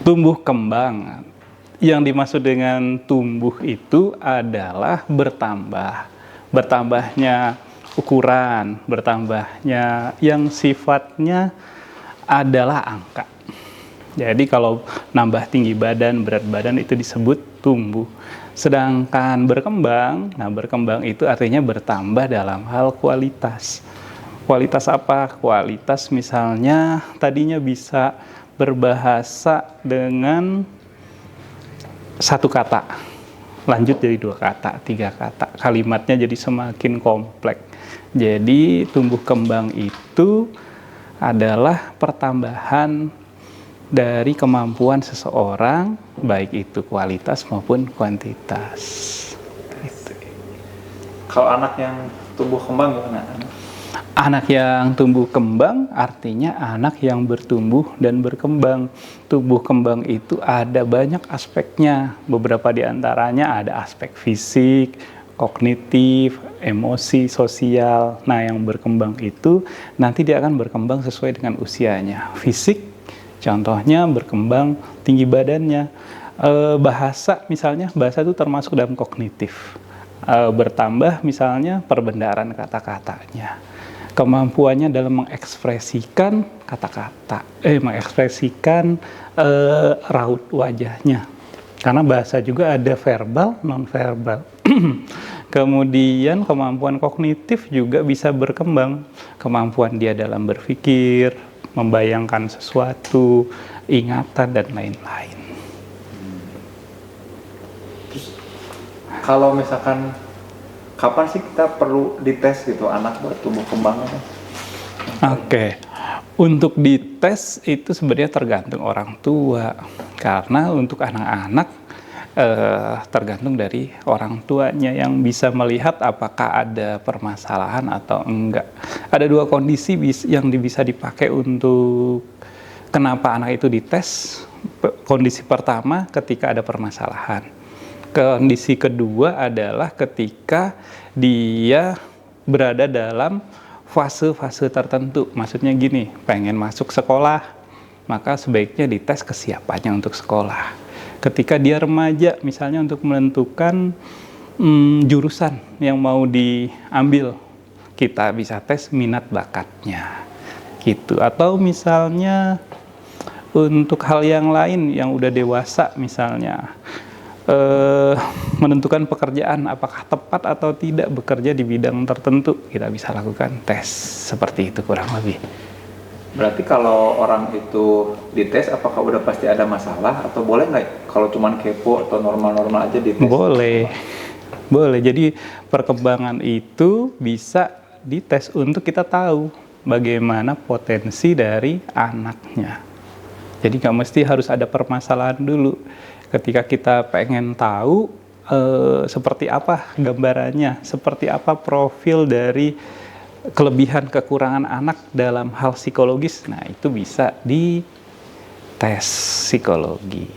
Tumbuh kembang. Yang dimaksud dengan tumbuh itu adalah bertambah. Bertambahnya ukuran, bertambahnya yang sifatnya adalah angka. Jadi kalau nambah tinggi badan, berat badan itu disebut tumbuh. Sedangkan berkembang, nah berkembang itu artinya bertambah dalam hal kualitas. Kualitas apa? Kualitas misalnya tadinya bisa berbahasa dengan satu kata, lanjut jadi 2 kata, 3 kata, kalimatnya jadi semakin kompleks. Jadi tumbuh kembang itu adalah pertambahan dari kemampuan seseorang, baik itu kualitas maupun kuantitas. Gitu. Kalau anak yang tumbuh kembang gimana? Anak yang tumbuh kembang artinya anak yang bertumbuh dan berkembang. Tumbuh kembang itu ada banyak aspeknya. Beberapa di antaranya ada aspek fisik, kognitif, emosi, sosial. Nah, yang berkembang itu nanti dia akan berkembang sesuai dengan usianya. Fisik, contohnya berkembang tinggi badannya. Bahasa misalnya, bahasa itu termasuk dalam kognitif. Bertambah misalnya perbendaharaan kata-katanya. Kemampuannya dalam mengekspresikan kata-kata, mengekspresikan raut wajahnya. Karena bahasa juga ada verbal, non-verbal. Kemudian kemampuan kognitif juga bisa berkembang. Kemampuan dia dalam berpikir, membayangkan sesuatu, ingatan, dan lain-lain. Terus kalau misalkan kapan sih kita perlu dites gitu anak buat tumbuh kembangnya? Oke. Untuk dites itu sebenarnya tergantung orang tua. Karena untuk anak-anak tergantung dari orang tuanya yang bisa melihat apakah ada permasalahan atau enggak. Ada 2 kondisi yang bisa dipakai untuk kenapa anak itu dites. Kondisi pertama ketika ada permasalahan. Kondisi kedua adalah ketika dia berada dalam fase-fase tertentu. Maksudnya gini, pengen masuk sekolah, maka sebaiknya dites kesiapannya untuk sekolah. Ketika dia remaja, misalnya untuk menentukan jurusan yang mau diambil, kita bisa tes minat bakatnya. Gitu. Atau misalnya untuk hal yang lain yang udah dewasa misalnya, menentukan pekerjaan apakah tepat atau tidak bekerja di bidang tertentu, kita bisa lakukan tes seperti itu kurang lebih. Berarti kalau orang itu dites apakah udah pasti ada masalah atau boleh nggak kalau cuman kepo atau normal-normal aja dites? Boleh. Jadi perkembangan itu bisa dites untuk kita tahu bagaimana potensi dari anaknya. Jadi nggak mesti harus ada permasalahan dulu. Ketika kita pengen tahu seperti apa gambarannya, seperti apa profil dari kelebihan kekurangan anak dalam hal psikologis, nah itu bisa di tes psikologi.